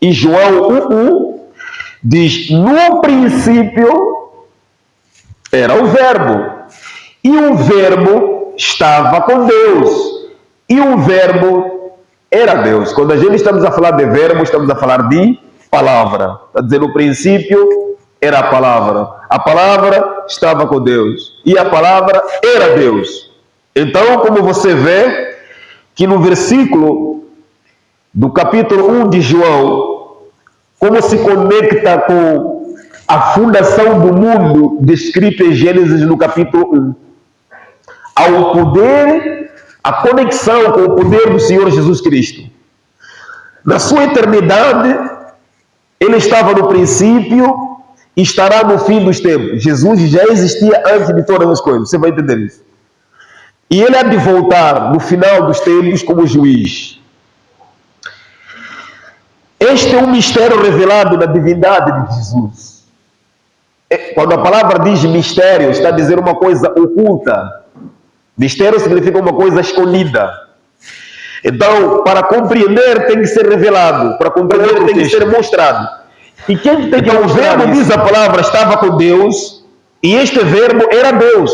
E João 1:1 diz: no princípio era o Verbo, e o Verbo estava com Deus, e o Verbo era Deus. Quando a gente estamos a falar de verbo, estamos a falar de palavra. Está dizendo: no princípio era a palavra estava com Deus, e a palavra era Deus. Então, como você vê que no versículo do capítulo 1 de João, como se conecta com a fundação do mundo descrito em Gênesis no capítulo 1, ao poder, a conexão com o poder do Senhor Jesus Cristo. Na sua eternidade, ele estava no princípio e estará no fim dos tempos. Jesus já existia antes de todas as coisas, você vai entender isso. E ele há de voltar no final dos tempos como juiz. Este é um mistério revelado na divindade de Jesus. Quando a palavra diz mistério, está a dizer uma coisa oculta. Mistério significa uma coisa escondida. Então, para compreender tem que ser revelado, para compreender tem que ser mostrado. E quem tem que o verbo, diz a palavra, estava com Deus, e este verbo era Deus.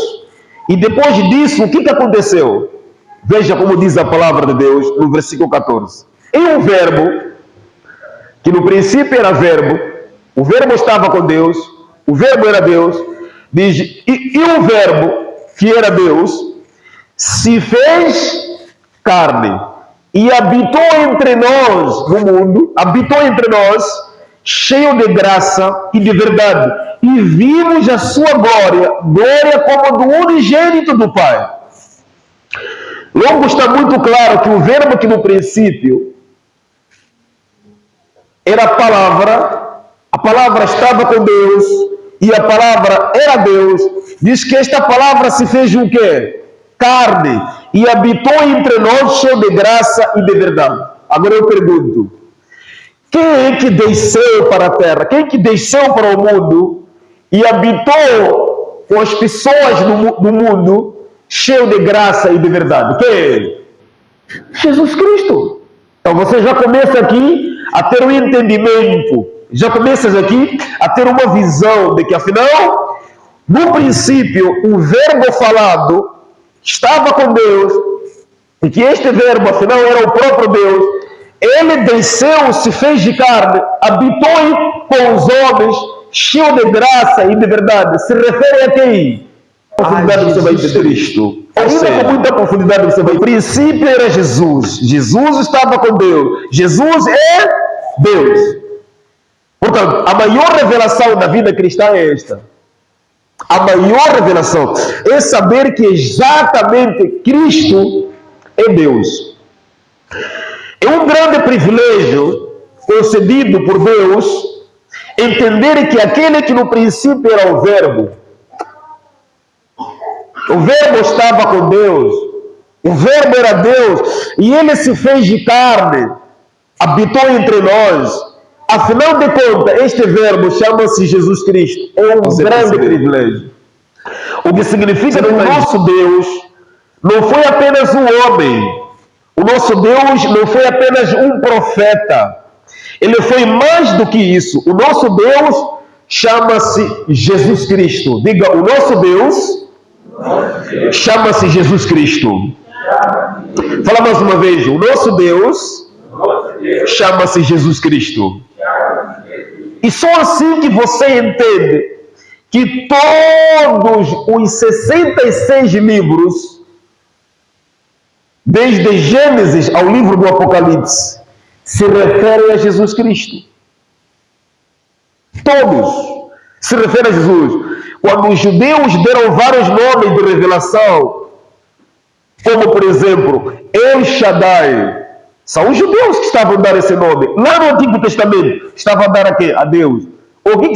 E depois disso, o que aconteceu? Veja como diz a palavra de Deus no versículo 14. E o verbo, que no princípio era verbo, o verbo estava com Deus, o verbo era Deus, diz, e o verbo, que era Deus, se fez carne e habitou entre nós no mundo, habitou entre nós, cheio de graça e de verdade, e vimos a sua glória, glória como do unigênito do Pai. Logo está muito claro que o verbo que no princípio era a palavra estava com Deus, e a palavra era Deus, diz que esta palavra se fez o quê? Carne, e habitou entre nós cheio de graça e de verdade. Agora eu pergunto, quem é que desceu para a terra? Quem é que desceu para o mundo e habitou com as pessoas do mundo cheio de graça e de verdade? Quem é ele? Jesus Cristo. Então você já começa aqui a ter um entendimento, já começas aqui a ter uma visão de que afinal, no princípio, o verbo falado estava com Deus, e que este verbo afinal era o próprio Deus. Ele desceu, se fez de carne, habitou com os homens, cheio de graça e de verdade. Se refere a quem? Profundidade você vai entender isto. Ou seja, com muita profundidade você vai. O princípio era Jesus. Jesus estava com Deus. Jesus é Deus. Portanto, a maior revelação da vida cristã é esta. A maior revelação é saber que exatamente Cristo é Deus. É um grande privilégio concedido por Deus entender que aquele que no princípio era o verbo estava com Deus, o verbo era Deus, e ele se fez de carne, habitou entre nós. Afinal de contas, este verbo chama-se Jesus Cristo. É um grande privilégio. O que significa que o nosso Deus não foi apenas um homem. O nosso Deus não foi apenas um profeta. Ele foi mais do que isso. O nosso Deus chama-se Jesus Cristo. Diga, o nosso Deus chama-se Jesus Cristo. Fala mais uma vez. O nosso Deus chama-se Jesus Cristo. E só assim que você entende que todos os 66 livros, desde Gênesis ao livro do Apocalipse, se referem a Jesus Cristo. Todos se referem a Jesus. Quando os judeus deram vários nomes de revelação, como por exemplo, El Shaddai, são os judeus que estavam a dar esse nome. Lá no Antigo Testamento, estavam a dar a quê? A Deus. O que